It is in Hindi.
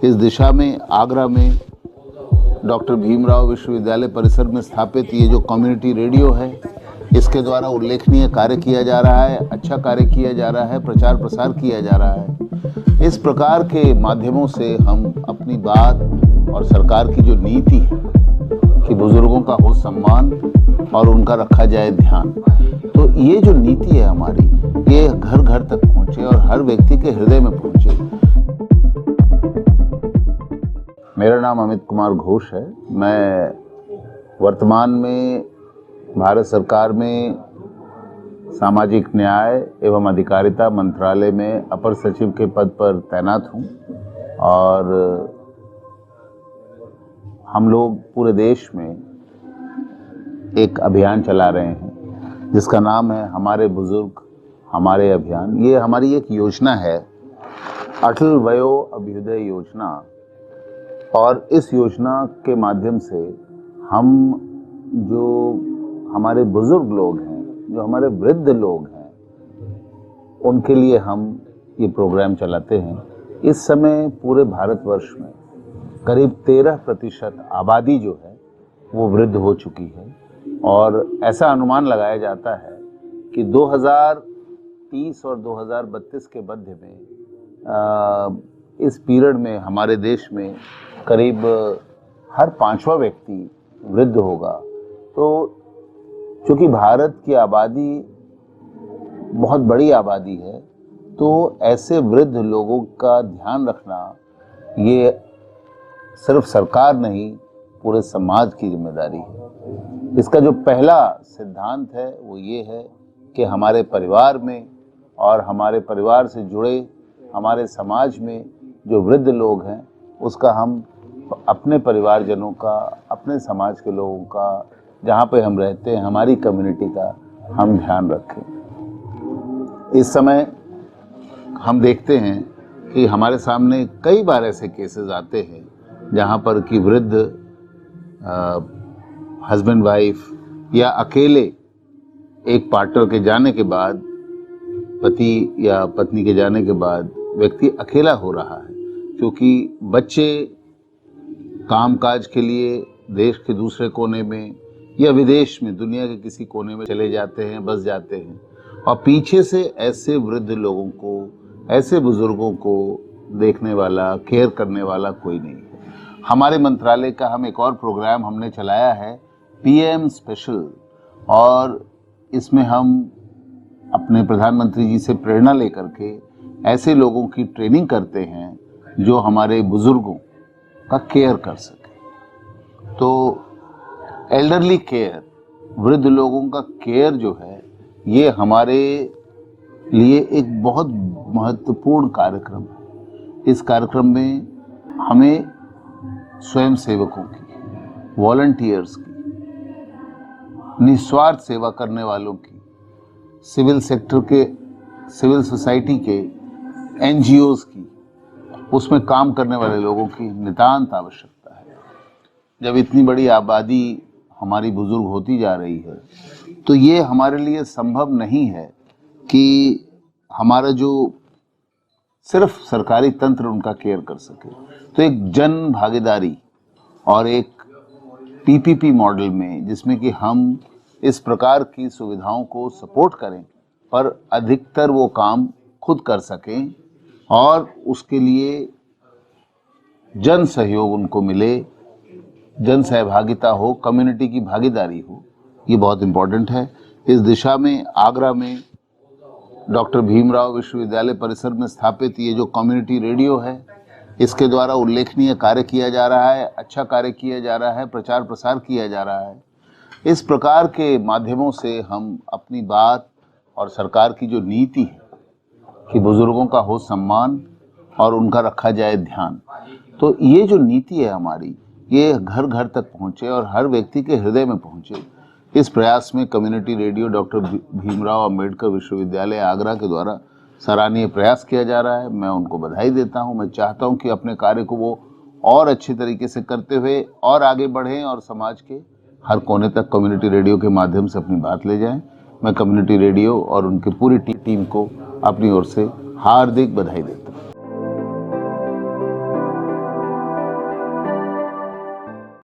इस दिशा में आगरा में डॉक्टर भीमराव विश्वविद्यालय परिसर में स्थापित ये जो कम्युनिटी रेडियो है, इसके द्वारा उल्लेखनीय कार्य किया जा रहा है, अच्छा कार्य किया जा रहा है, प्रचार प्रसार किया जा रहा है। इस प्रकार के माध्यमों से हम अपनी बात और सरकार की जो नीति है कि बुजुर्गों का हो सम्मान और उनका रखा जाए ध्यान, तो ये जो नीति है हमारी, ये घर घर तक पहुंचे और हर व्यक्ति के हृदय में पहुंचे। मेरा नाम अमित कुमार घोष है। मैं वर्तमान में भारत सरकार में सामाजिक न्याय एवं अधिकारिता मंत्रालय में अपर सचिव के पद पर तैनात हूँ और हम लोग पूरे देश में एक अभियान चला रहे हैं जिसका नाम है हमारे बुजुर्ग हमारे अभियान। ये हमारी एक योजना है, अटल वयो अभ्युदय योजना, और इस योजना के माध्यम से हम जो हमारे बुजुर्ग लोग हैं, जो हमारे वृद्ध लोग हैं, उनके लिए हम ये प्रोग्राम चलाते हैं। इस समय पूरे भारतवर्ष में करीब 13% आबादी जो है वो वृद्ध हो चुकी है और ऐसा अनुमान लगाया जाता है कि 2030 और 2032 के मध्य में इस पीरियड में हमारे देश में करीब हर 5वां व्यक्ति वृद्ध होगा। तो चूँकि भारत की आबादी बहुत बड़ी आबादी है, तो ऐसे वृद्ध लोगों का ध्यान रखना ये सिर्फ सरकार नहीं, पूरे समाज की जिम्मेदारी है। इसका जो पहला सिद्धांत है वो ये है कि हमारे परिवार में और हमारे परिवार से जुड़े हमारे समाज में जो वृद्ध लोग हैं, उसका हम अपने परिवारजनों का, अपने समाज के लोगों का, जहाँ पे हम रहते हैं, हमारी कम्युनिटी का हम ध्यान रखें। इस समय हम देखते हैं कि हमारे सामने कई बार ऐसे केसेस आते हैं जहाँ पर कि वृद्ध हस्बैंड वाइफ या अकेले एक पार्टनर के जाने के बाद, पति या पत्नी के जाने के बाद व्यक्ति अकेला हो रहा है क्योंकि बच्चे कामकाज के लिए देश के दूसरे कोने में या विदेश में, दुनिया के किसी कोने में चले जाते हैं, बस जाते हैं, और पीछे से ऐसे वृद्ध लोगों को, ऐसे बुजुर्गों को देखने वाला, केयर करने वाला कोई नहीं है। हमारे मंत्रालय का हम एक और प्रोग्राम हमने चलाया है, PM स्पेशल, और इसमें हम अपने प्रधानमंत्री जी से प्रेरणा लेकर के ऐसे लोगों की ट्रेनिंग करते हैं जो हमारे बुजुर्गों का केयर कर सके। तो एल्डरली केयर, वृद्ध लोगों का केयर जो है, ये हमारे लिए एक बहुत महत्वपूर्ण कार्यक्रम है। इस कार्यक्रम में हमें स्वयं सेवकों की, वॉलंटियर्स की, निस्वार्थ सेवा करने वालों की, सिविल सेक्टर के, सिविल सोसाइटी के, NGOs की, उसमें काम करने वाले लोगों की नितांत आवश्यकता है। जब इतनी बड़ी आबादी हमारी बुजुर्ग होती जा रही है, तो ये हमारे लिए संभव नहीं है कि हमारा जो सिर्फ सरकारी तंत्र उनका केयर कर सके। तो एक जन भागीदारी और एक PPP मॉडल में, जिसमें कि हम इस प्रकार की सुविधाओं को सपोर्ट करें पर अधिकतर वो काम खुद कर सकें और उसके लिए जन सहयोग उनको मिले, जन सहभागिता हो, कम्युनिटी की भागीदारी हो, ये बहुत इम्पोर्टेंट है। इस दिशा में आगरा में डॉक्टर भीमराव विश्वविद्यालय परिसर में स्थापित ये जो कम्युनिटी रेडियो है, इसके द्वारा उल्लेखनीय कार्य किया जा रहा है, अच्छा कार्य किया जा रहा है, प्रचार प्रसार किया जा रहा है। इस प्रकार के माध्यमों से हम अपनी बात और सरकार की जो नीति है कि बुजुर्गों का हो सम्मान और उनका रखा जाए ध्यान, तो ये जो नीति है हमारी, ये घर घर तक पहुँचे और हर व्यक्ति के हृदय में पहुँचे। इस प्रयास में community radio doctor Bhimrao Ambedkar विश्वविद्यालय आगरा के द्वारा सराहनीय प्रयास किया जा रहा है। मैं उनको बधाई देता हूँ। मैं चाहता हूँ कि अपने कार्य को वो और अच्छे तरीके से करते हुए और आगे बढ़ें और समाज के हर कोने तक कम्युनिटी रेडियो के माध्यम से अपनी बात ले जाएं। मैं कम्युनिटी रेडियो और उनकी पूरी टीम को अपनी ओर से हार्दिक बधाई देता हूं।